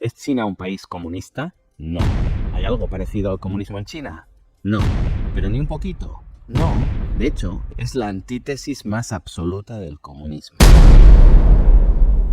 ¿Es China un país comunista? No. ¿Hay algo parecido al comunismo en China? No. ¿Pero ni un poquito? No. De hecho, es la antítesis más absoluta del comunismo.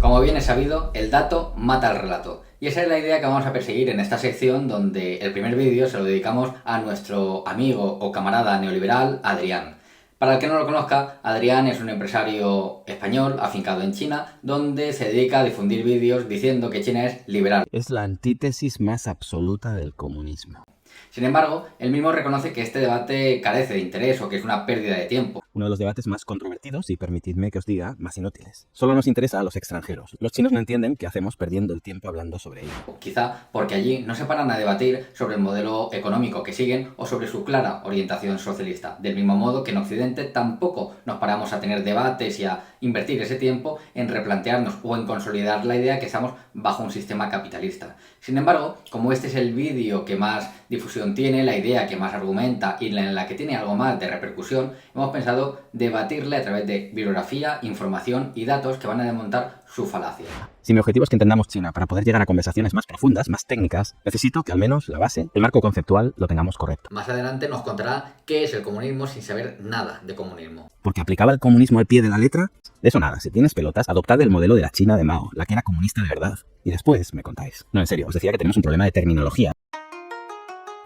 Como bien es sabido, el dato mata al relato. Y esa es la idea que vamos a perseguir en esta sección, donde el primer vídeo se lo dedicamos a nuestro amigo o camarada neoliberal, Adrián. Para el que no lo conozca, Adrián es un empresario español afincado en China, donde se dedica a difundir vídeos diciendo que China es liberal. Es la antítesis más absoluta del comunismo. Sin embargo, él mismo reconoce que este debate carece de interés o que es una pérdida de tiempo. Uno de los debates más controvertidos y, permitidme que os diga, más inútiles. Solo nos interesa a los extranjeros. Los chinos no entienden qué hacemos perdiendo el tiempo hablando sobre ello. Quizá porque allí no se paran a debatir sobre el modelo económico que siguen o sobre su clara orientación socialista. Del mismo modo que en Occidente tampoco nos paramos a tener debates y a invertir ese tiempo en replantearnos o en consolidar la idea que estamos bajo un sistema capitalista. Sin embargo, como este es el vídeo que más difusión tiene, la idea que más argumenta y en la que tiene algo más de repercusión, hemos pensado debatirle a través de bibliografía, información y datos que van a desmontar su falacia. Si mi objetivo es que entendamos China para poder llegar a conversaciones más profundas, más técnicas, necesito que al menos la base, el marco conceptual, lo tengamos correcto. Más adelante nos contará qué es el comunismo sin saber nada de comunismo. ¿Porque aplicaba el comunismo al pie de la letra? De eso nada, si tienes pelotas, adoptad el modelo de la China de Mao, la que era comunista de verdad. Y después me contáis. No, en serio, os decía que tenemos un problema de terminología.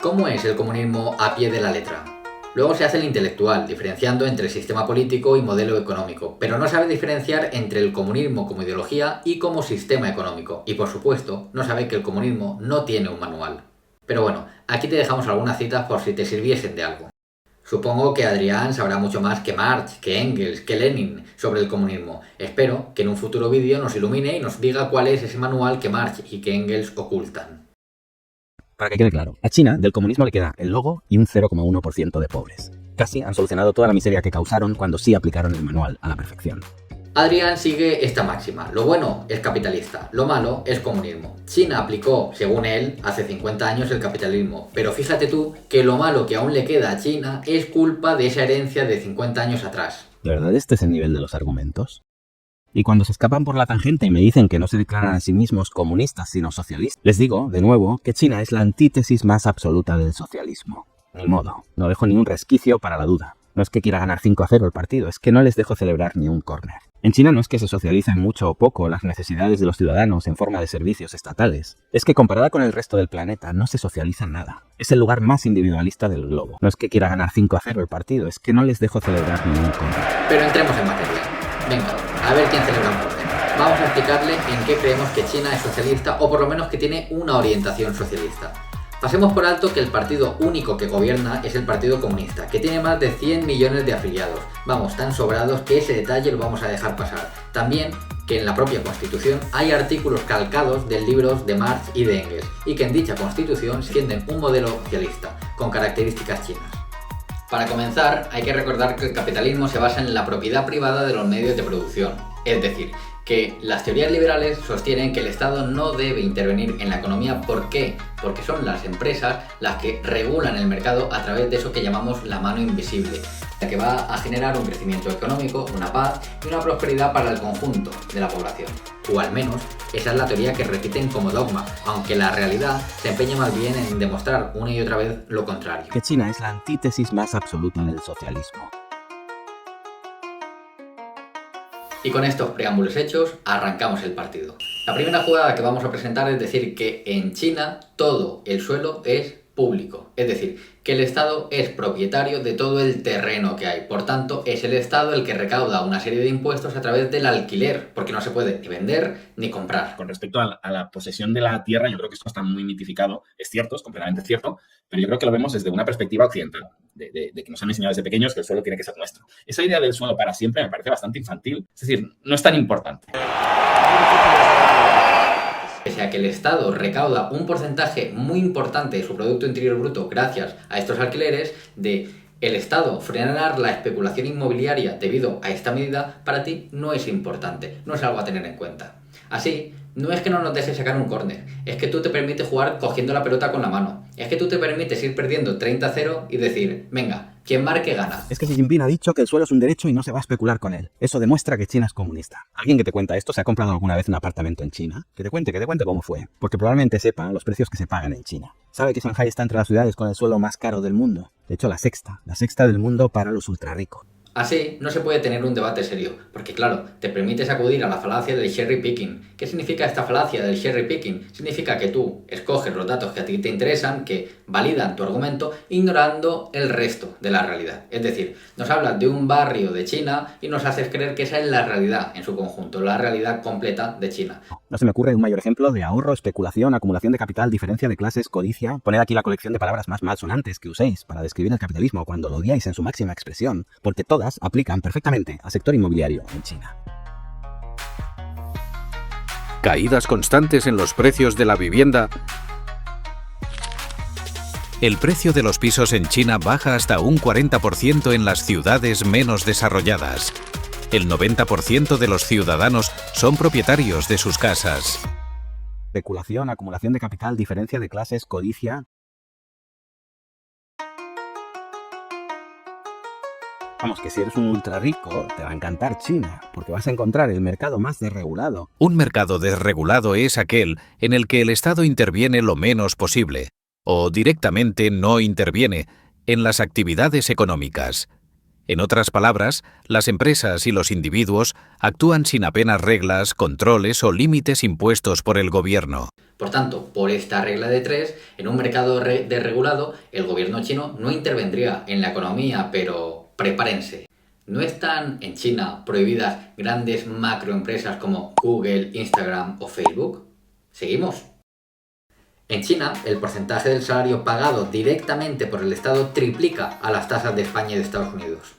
¿Cómo es el comunismo a pie de la letra? Luego se hace el intelectual, diferenciando entre sistema político y modelo económico, pero no sabe diferenciar entre el comunismo como ideología y como sistema económico. Y por supuesto, no sabe que el comunismo no tiene un manual. Pero bueno, aquí te dejamos algunas citas por si te sirviesen de algo. Supongo que Adrián sabrá mucho más que Marx, que Engels, que Lenin sobre el comunismo. Espero que en un futuro vídeo nos ilumine y nos diga cuál es ese manual que Marx y que Engels ocultan. Para que quede claro, a China del comunismo le queda el logo y un 0,1% de pobres. Casi han solucionado toda la miseria que causaron cuando sí aplicaron el manual a la perfección. Adrián sigue esta máxima: lo bueno es capitalista, lo malo es comunismo. China aplicó, según él, hace 50 años el capitalismo, pero fíjate tú que lo malo que aún le queda a China es culpa de esa herencia de 50 años atrás. ¿De verdad este es el nivel de los argumentos? Y cuando se escapan por la tangente y me dicen que no se declaran a sí mismos comunistas sino socialistas, les digo, de nuevo, que China es la antítesis más absoluta del socialismo. Ni modo, no dejo ni un resquicio para la duda. No es que quiera ganar 5-0 el partido, es que no les dejo celebrar ni un córner. En China no es que se socialicen mucho o poco las necesidades de los ciudadanos en forma de servicios estatales. Es que comparada con el resto del planeta no se socializa nada. Es el lugar más individualista del globo. No es que quiera ganar 5-0 el partido, es que no les dejo celebrar ni un córner. Pero entremos en materia. Venga, a ver quién celebra un córner. Vamos a explicarle en qué creemos que China es socialista, o por lo menos que tiene una orientación socialista. Pasemos por alto que el partido único que gobierna es el Partido Comunista, que tiene más de 100 millones de afiliados. Vamos, tan sobrados que ese detalle lo vamos a dejar pasar. También que en la propia Constitución hay artículos calcados de libros de Marx y de Engels, y que en dicha Constitución defienden un modelo socialista, con características chinas. Para comenzar, hay que recordar que el capitalismo se basa en la propiedad privada de los medios de producción, es decir, que las teorías liberales sostienen que el Estado no debe intervenir en la economía. ¿Por qué? Porque son las empresas las que regulan el mercado a través de eso que llamamos la mano invisible, la que va a generar un crecimiento económico, una paz y una prosperidad para el conjunto de la población. O al menos, esa es la teoría que repiten como dogma, aunque la realidad se empeña más bien en demostrar una y otra vez lo contrario. Que China es la antítesis más absoluta del socialismo. Y con estos preámbulos hechos, arrancamos el partido. La primera jugada que vamos a presentar es decir que en China todo el suelo es público, es decir, que el Estado es propietario de todo el terreno que hay. Por tanto, es el Estado el que recauda una serie de impuestos a través del alquiler, porque no se puede ni vender ni comprar. Con respecto a la posesión de la tierra, yo creo que esto está muy mitificado. Es cierto, es completamente cierto, pero yo creo que lo vemos desde una perspectiva occidental, de que nos han enseñado desde pequeños que el suelo tiene que ser nuestro. Esa idea del suelo para siempre me parece bastante infantil, es decir, no es tan importante. Pese a que el Estado recauda un porcentaje muy importante de su Producto Interior Bruto gracias a estos alquileres, el Estado frenar la especulación inmobiliaria debido a esta medida, para ti no es importante, no es algo a tener en cuenta. Así, no es que no nos dejes sacar un córner, es que tú te permites jugar cogiendo la pelota con la mano, es que tú te permites ir perdiendo 30-0 y decir, venga, Quien marque gana. Es que Xi Jinping ha dicho que el suelo es un derecho y no se va a especular con él. Eso demuestra que China es comunista. ¿Alguien que te cuenta esto se ha comprado alguna vez un apartamento en China? Que te cuente cómo fue. Porque probablemente sepa los precios que se pagan en China. ¿Sabe que Shanghái está entre las ciudades con el suelo más caro del mundo? De hecho, la sexta del mundo para los ultrarricos. Así, no se puede tener un debate serio, porque claro, te permites acudir a la falacia del cherry picking. ¿Qué significa esta falacia del cherry picking? Significa que tú escoges los datos que a ti te interesan, que validan tu argumento, ignorando el resto de la realidad. Es decir, nos hablas de un barrio de China y nos haces creer que esa es la realidad en su conjunto, la realidad completa de China. No se me ocurre un mayor ejemplo de ahorro, especulación, acumulación de capital, diferencia de clases, codicia. Poned aquí la colección de palabras más malsonantes que uséis para describir el capitalismo cuando lo odiáis en su máxima expresión, porque todas aplican perfectamente al sector inmobiliario en China. Caídas constantes en los precios de la vivienda. El precio de los pisos en China baja hasta un 40% en las ciudades menos desarrolladas. El 90% de los ciudadanos son propietarios de sus casas. Especulación, acumulación de capital, diferencia de clases, codicia. Vamos, que si eres un ultra rico, te va a encantar China, porque vas a encontrar el mercado más desregulado. Un mercado desregulado es aquel en el que el Estado interviene lo menos posible, o directamente no interviene, en las actividades económicas. En otras palabras, las empresas y los individuos actúan sin apenas reglas, controles o límites impuestos por el gobierno. Por tanto, por esta regla de tres, en un mercado desregulado, el gobierno chino no intervendría en la economía, pero prepárense. ¿No están en China prohibidas grandes macroempresas como Google, Instagram o Facebook? ¿Seguimos? En China, el porcentaje del salario pagado directamente por el Estado triplica a las tasas de España y de Estados Unidos.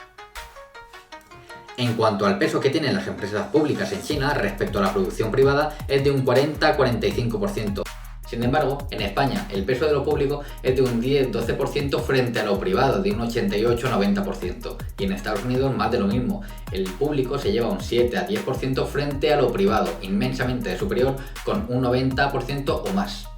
En cuanto al peso que tienen las empresas públicas en China respecto a la producción privada, es de un 40-45%. Sin embargo, en España el peso de lo público es de un 10-12% frente a lo privado, de un 88-90%. Y en Estados Unidos más de lo mismo. El público se lleva un 7-10% frente a lo privado, inmensamente superior, con un 90% o más.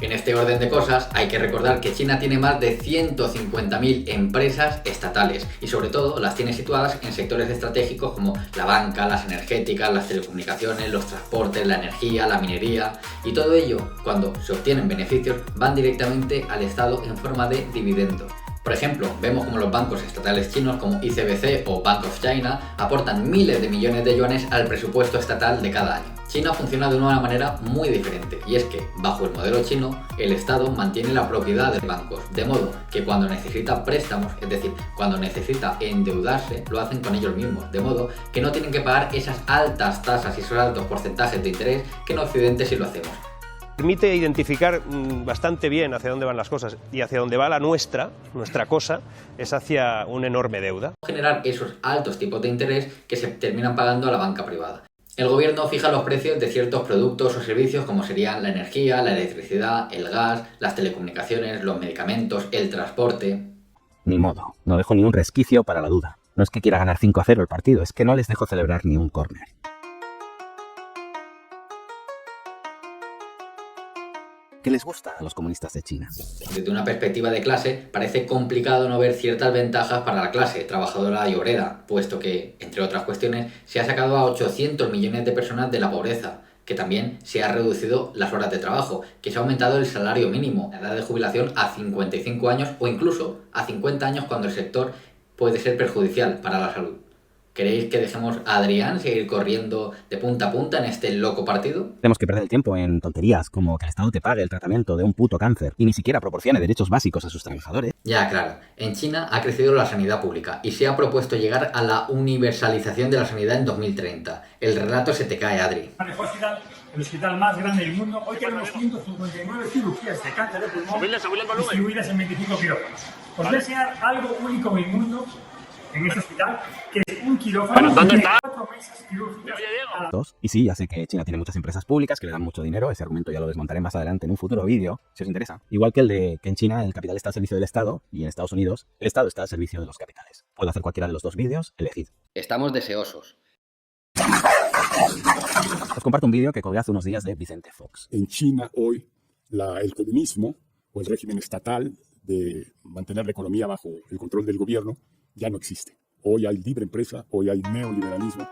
En este orden de cosas, hay que recordar que China tiene más de 150.000 empresas estatales y sobre todo las tiene situadas en sectores estratégicos como la banca, las energéticas, las telecomunicaciones, los transportes, la energía, la minería, y todo ello, cuando se obtienen beneficios, van directamente al Estado en forma de dividendos. Por ejemplo, vemos como los bancos estatales chinos como ICBC o Bank of China aportan miles de millones de yuanes al presupuesto estatal de cada año. China funciona de una manera muy diferente, y es que, bajo el modelo chino, el Estado mantiene la propiedad de bancos, de modo que cuando necesita préstamos, es decir, cuando necesita endeudarse, lo hacen con ellos mismos, de modo que no tienen que pagar esas altas tasas y esos altos porcentajes de interés que en Occidente sí lo hacemos. Permite identificar bastante bien hacia dónde van las cosas, y hacia dónde va la nuestra cosa, es hacia una enorme deuda. Generar esos altos tipos de interés que se terminan pagando a la banca privada. El gobierno fija los precios de ciertos productos o servicios como serían la energía, la electricidad, el gas, las telecomunicaciones, los medicamentos, el transporte. Ni modo, no dejo ni un resquicio para la duda. No es que quiera ganar 5-0 el partido, es que no les dejo celebrar ni un córner. ¿Qué les gusta a los comunistas de China? Desde una perspectiva de clase, parece complicado no ver ciertas ventajas para la clase trabajadora y obrera, puesto que, entre otras cuestiones, se ha sacado a 800 millones de personas de la pobreza, que también se ha reducido las horas de trabajo, que se ha aumentado el salario mínimo, la edad de jubilación a 55 años o incluso a 50 años cuando el sector puede ser perjudicial para la salud. ¿Queréis que dejemos a Adrián seguir corriendo de punta a punta en este loco partido? Tenemos que perder el tiempo en tonterías como que el Estado te pague el tratamiento de un puto cáncer y ni siquiera proporcione derechos básicos a sus trabajadores. Ya, claro. En China ha crecido la sanidad pública y se ha propuesto llegar a la universalización de la sanidad en 2030. El relato se te cae, Adri. El hospital más grande del mundo. Hoy tenemos 159 cirugías de cáncer de pulmón distribuidas en 25 quirófanos. Os voy a enseñar algo único en el mundo en este hospital, que es un quirófano. ¿Dónde está? 4 mesas quirúrgicas. Y sí, ya sé que China tiene muchas empresas públicas que le dan mucho dinero. Ese argumento ya lo desmontaré más adelante en un futuro vídeo, si os interesa. Igual que el de que en China el capital está al servicio del Estado y en Estados Unidos el Estado está al servicio de los capitales. Puedo hacer cualquiera de los dos vídeos, elegid. Estamos deseosos. Os comparto un vídeo que colgué hace unos días de Vicente Fox. En China hoy el comunismo o el régimen estatal de mantener la economía bajo el control del gobierno ya no existe. Hoy hay libre empresa, hoy hay neoliberalismo.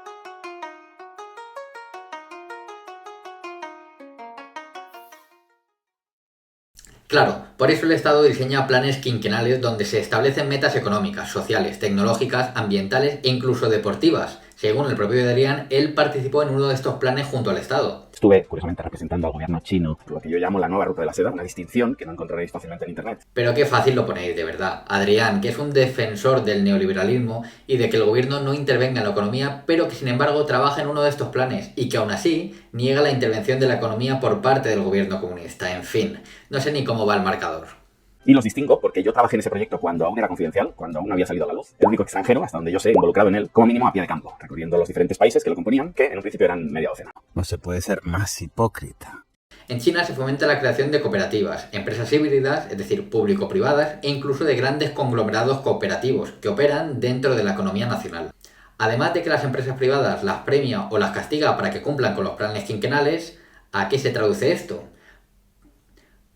Claro, por eso el Estado diseña planes quinquenales donde se establecen metas económicas, sociales, tecnológicas, ambientales e incluso deportivas. Según el propio Adrián, él participó en uno de estos planes junto al Estado. Estuve, curiosamente, representando al gobierno chino, lo que yo llamo la nueva ruta de la seda, una distinción que no encontraréis fácilmente en internet. Pero qué fácil lo ponéis, de verdad. Adrián, que es un defensor del neoliberalismo y de que el gobierno no intervenga en la economía, pero que sin embargo trabaja en uno de estos planes y que aún así niega la intervención de la economía por parte del gobierno comunista. En fin, no sé ni cómo va el marcador. Y los distingo porque yo trabajé en ese proyecto cuando aún era confidencial, cuando aún no había salido a la luz. El único extranjero, hasta donde yo sé, involucrado en él, como mínimo a pie de campo, recorriendo los diferentes países que lo componían, que en un principio eran media docena. No se puede ser más hipócrita. En China se fomenta la creación de cooperativas, empresas híbridas, es decir, público-privadas, e incluso de grandes conglomerados cooperativos que operan dentro de la economía nacional. Además de que las empresas privadas las premia o las castiga para que cumplan con los planes quinquenales, ¿a qué se traduce esto?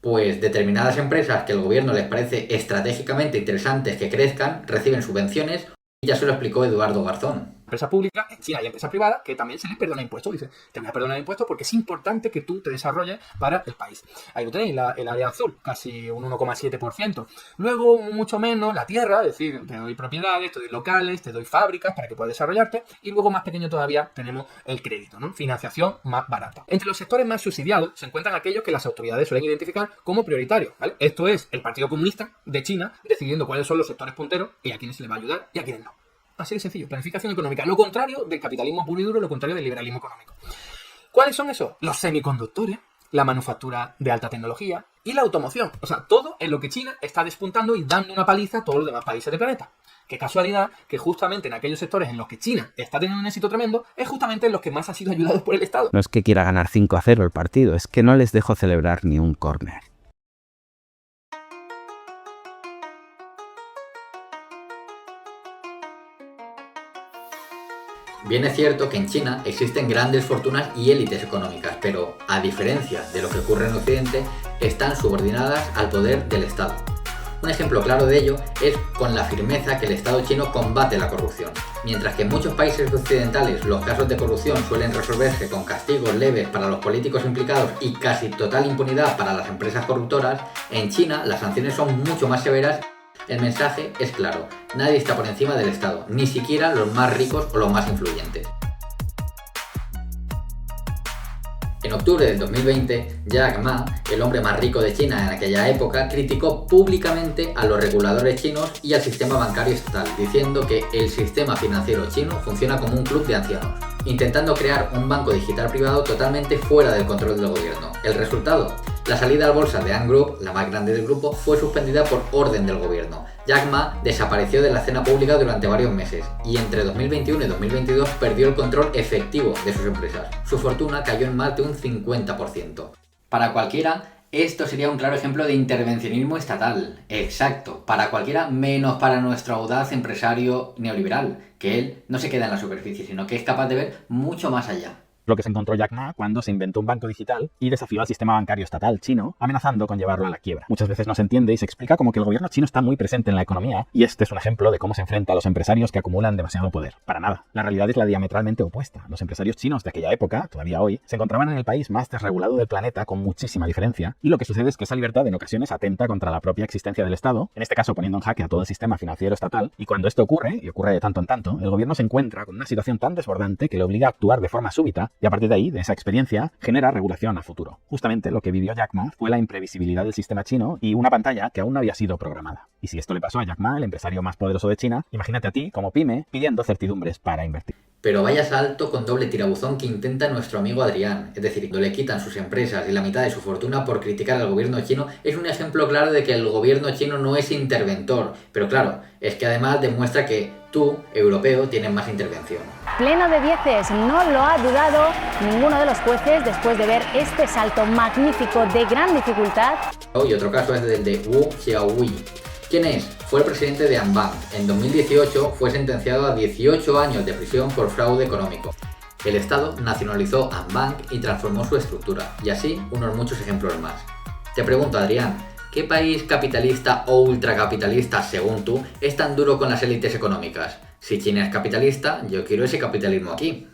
Pues determinadas empresas que el gobierno les parece estratégicamente interesantes que crezcan, reciben subvenciones, y ya se lo explicó Eduardo Garzón. Empresa pública, en China hay empresa privada que también se les perdona impuestos. Dice, te voy a perdonar impuestos porque es importante que tú te desarrolles para el país. Ahí lo tenéis, el área azul, casi un 1,7%. Luego, mucho menos, la tierra, es decir, te doy propiedades, te doy locales, te doy fábricas para que puedas desarrollarte. Y luego, más pequeño todavía, tenemos el crédito, ¿no? Financiación más barata. Entre los sectores más subsidiados se encuentran aquellos que las autoridades suelen identificar como prioritarios, ¿vale? Esto es el Partido Comunista de China decidiendo cuáles son los sectores punteros y a quiénes se les va a ayudar y a quiénes no. Así de sencillo, planificación económica. Lo contrario del capitalismo puro y duro, lo contrario del liberalismo económico. ¿Cuáles son esos? Los semiconductores, la manufactura de alta tecnología y la automoción. O sea, todo en lo que China está despuntando y dando una paliza a todos los demás países del planeta. Qué casualidad que justamente en aquellos sectores en los que China está teniendo un éxito tremendo es justamente en los que más ha sido ayudado por el Estado. No es que quiera ganar 5-0 el partido, es que no les dejo celebrar ni un córner. Bien es cierto que en China existen grandes fortunas y élites económicas, pero a diferencia de lo que ocurre en Occidente, están subordinadas al poder del Estado. Un ejemplo claro de ello es con la firmeza que el Estado chino combate la corrupción. Mientras que en muchos países occidentales los casos de corrupción suelen resolverse con castigos leves para los políticos implicados y casi total impunidad para las empresas corruptoras, en China las sanciones son mucho más severas. El mensaje es claro, nadie está por encima del Estado, ni siquiera los más ricos o los más influyentes. En octubre del 2020, Jack Ma, el hombre más rico de China en aquella época, criticó públicamente a los reguladores chinos y al sistema bancario estatal, diciendo que el sistema financiero chino funciona como un club de ancianos, intentando crear un banco digital privado totalmente fuera del control del gobierno. El resultado, la salida a bolsa de Ant Group, la más grande del grupo, fue suspendida por orden del gobierno. Jack Ma desapareció de la escena pública durante varios meses y entre 2021 y 2022 perdió el control efectivo de sus empresas. Su fortuna cayó en más de un 50%. Para cualquiera, esto sería un claro ejemplo de intervencionismo estatal. Exacto, para cualquiera menos para nuestro audaz empresario neoliberal, que él no se queda en la superficie, sino que es capaz de ver mucho más allá. Lo que se encontró Jack Ma cuando se inventó un banco digital y desafió al sistema bancario estatal chino, amenazando con llevarlo a la quiebra. Muchas veces no se entiende y se explica como que el gobierno chino está muy presente en la economía, y este es un ejemplo de cómo se enfrenta a los empresarios que acumulan demasiado poder. Para nada. La realidad es la diametralmente opuesta. Los empresarios chinos de aquella época, todavía hoy, se encontraban en el país más desregulado del planeta con muchísima diferencia, y lo que sucede es que esa libertad en ocasiones atenta contra la propia existencia del Estado, en este caso poniendo en jaque a todo el sistema financiero estatal, y cuando esto ocurre, y ocurre de tanto en tanto, el gobierno se encuentra con una situación tan desbordante que le obliga a actuar de forma súbita, y a partir de ahí, de esa experiencia, genera regulación a futuro. Justamente lo que vivió Jack Ma fue la imprevisibilidad del sistema chino y una pantalla que aún no había sido programada. Y si esto le pasó a Jack Ma, el empresario más poderoso de China, imagínate a ti, como pyme, pidiendo certidumbres para invertir. Pero vaya salto con doble tirabuzón que intenta nuestro amigo Adrián. Es decir, cuando le quitan sus empresas y la mitad de su fortuna por criticar al gobierno chino, es un ejemplo claro de que el gobierno chino no es interventor. Pero claro, es que además demuestra que tú, europeo, tienes más intervención. Pleno de dieces, no lo ha dudado ninguno de los jueces después de ver este salto magnífico de gran dificultad. Y otro caso es el de Wu Xiaohui. ¿Quién es? Fue el presidente de Ant Bank. En 2018 fue sentenciado a 18 años de prisión por fraude económico. El Estado nacionalizó Ant Bank y transformó su estructura, y así unos muchos ejemplos más. Te pregunto, Adrián, ¿Qué país capitalista o ultracapitalista, según tú, es tan duro con las élites económicas? Si China es capitalista, yo quiero ese capitalismo aquí.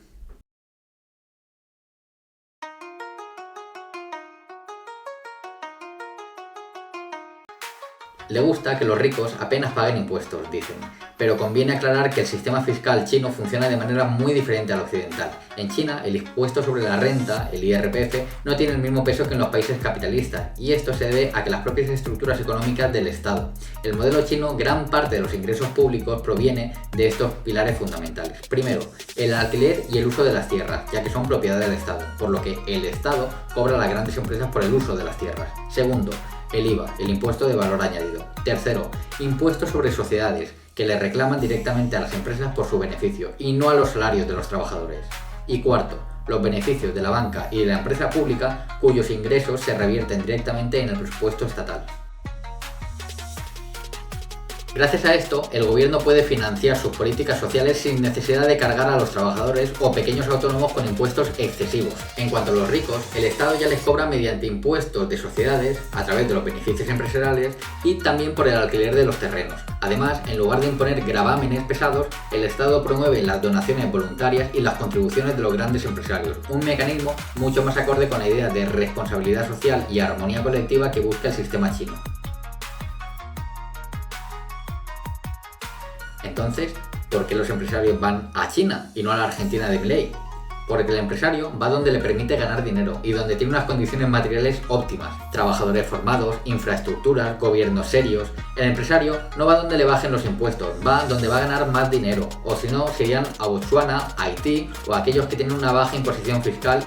Le gusta que los ricos apenas paguen impuestos, dicen, pero conviene aclarar que el sistema fiscal chino funciona de manera muy diferente al occidental. En China, el impuesto sobre la renta, el IRPF, no tiene el mismo peso que en los países capitalistas, y esto se debe a que las propias estructuras económicas del Estado. El modelo chino, gran parte de los ingresos públicos proviene de estos pilares fundamentales. Primero, el alquiler y el uso de las tierras, ya que son propiedad del Estado, por lo que el Estado cobra a las grandes empresas por el uso de las tierras. Segundo, el IVA, el impuesto de valor añadido. Tercero, impuestos sobre sociedades, que le reclaman directamente a las empresas por su beneficio y no a los salarios de los trabajadores. Y cuarto, los beneficios de la banca y de la empresa pública cuyos ingresos se revierten directamente en el presupuesto estatal. Gracias a esto, el gobierno puede financiar sus políticas sociales sin necesidad de cargar a los trabajadores o pequeños autónomos con impuestos excesivos. En cuanto a los ricos, el Estado ya les cobra mediante impuestos de sociedades, a través de los beneficios empresariales y también por el alquiler de los terrenos. Además, en lugar de imponer gravámenes pesados, el Estado promueve las donaciones voluntarias y las contribuciones de los grandes empresarios, un mecanismo mucho más acorde con la idea de responsabilidad social y armonía colectiva que busca el sistema chino. Entonces, ¿por qué los empresarios van a China y no a la Argentina de Milei? Porque el empresario va donde le permite ganar dinero y donde tiene unas condiciones materiales óptimas. Trabajadores formados, infraestructuras, gobiernos serios. El empresario no va donde le bajen los impuestos, va donde va a ganar más dinero. O si no, se irían a Botsuana, Haití o a aquellos que tienen una baja imposición fiscal.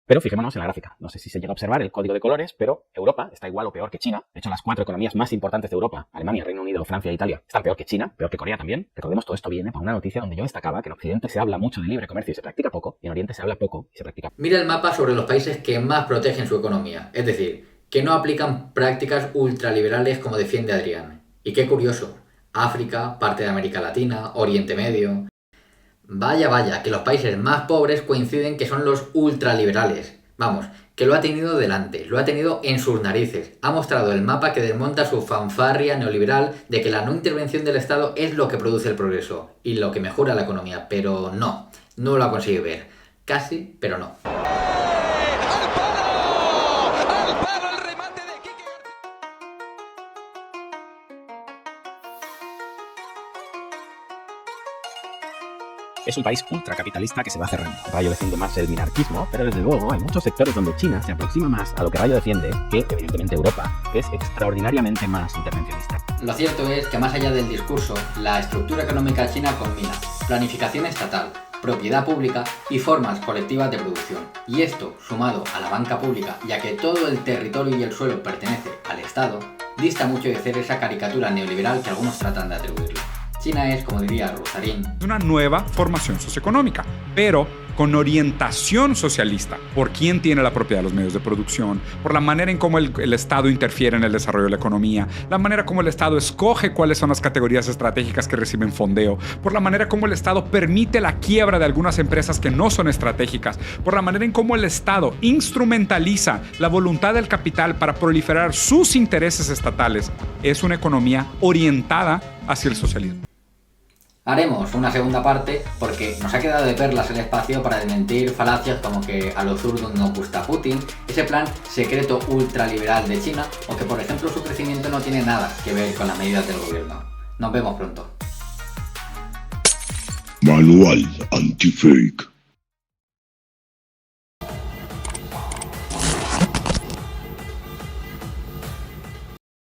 Pero fijémonos en la gráfica. No sé si se llega a observar el código de colores, pero Europa está igual o peor que China. De hecho, las 4 economías más importantes de Europa, Alemania, Reino Unido, Francia e Italia, están peor que China, peor que Corea también. Recordemos, todo esto viene por una noticia donde yo destacaba que en Occidente se habla mucho de libre comercio y se practica poco, y en Oriente se habla poco y se practica poco. Mira el mapa sobre los países que más protegen su economía, es decir, que no aplican prácticas ultraliberales como defiende Adrián. Y qué curioso, África, parte de América Latina, Oriente Medio. Vaya, que los países más pobres coinciden que son los ultraliberales. Vamos, que lo ha tenido delante, lo ha tenido en sus narices. Ha mostrado el mapa que desmonta su fanfarria neoliberal de que la no intervención del Estado es lo que produce el progreso y lo que mejora la economía, pero no lo ha conseguido ver. Casi, pero no. Es un país ultracapitalista que se va cerrando. Rayo defiende más el minarquismo, pero desde luego hay muchos sectores donde China se aproxima más a lo que Rayo defiende que, evidentemente, Europa, que es extraordinariamente más intervencionista. Lo cierto es que más allá del discurso, la estructura económica china combina planificación estatal, propiedad pública y formas colectivas de producción. Y esto, sumado a la banca pública y a que todo el territorio y el suelo pertenece al Estado, dista mucho de ser esa caricatura neoliberal que algunos tratan de atribuirle. China es, como diría Rosarín, una nueva formación socioeconómica, pero con orientación socialista, por quién tiene la propiedad de los medios de producción, por la manera en cómo el Estado interfiere en el desarrollo de la economía, la manera como el Estado escoge cuáles son las categorías estratégicas que reciben fondeo, por la manera como el Estado permite la quiebra de algunas empresas que no son estratégicas, por la manera en cómo el Estado instrumentaliza la voluntad del capital para proliferar sus intereses estatales. Es una economía orientada hacia el socialismo. Haremos una segunda parte porque nos ha quedado de perlas el espacio para desmentir falacias como que a los zurdos no gusta Putin, ese plan secreto ultraliberal de China o que por ejemplo su crecimiento no tiene nada que ver con las medidas del gobierno. Nos vemos pronto. Manual Anti-Fake.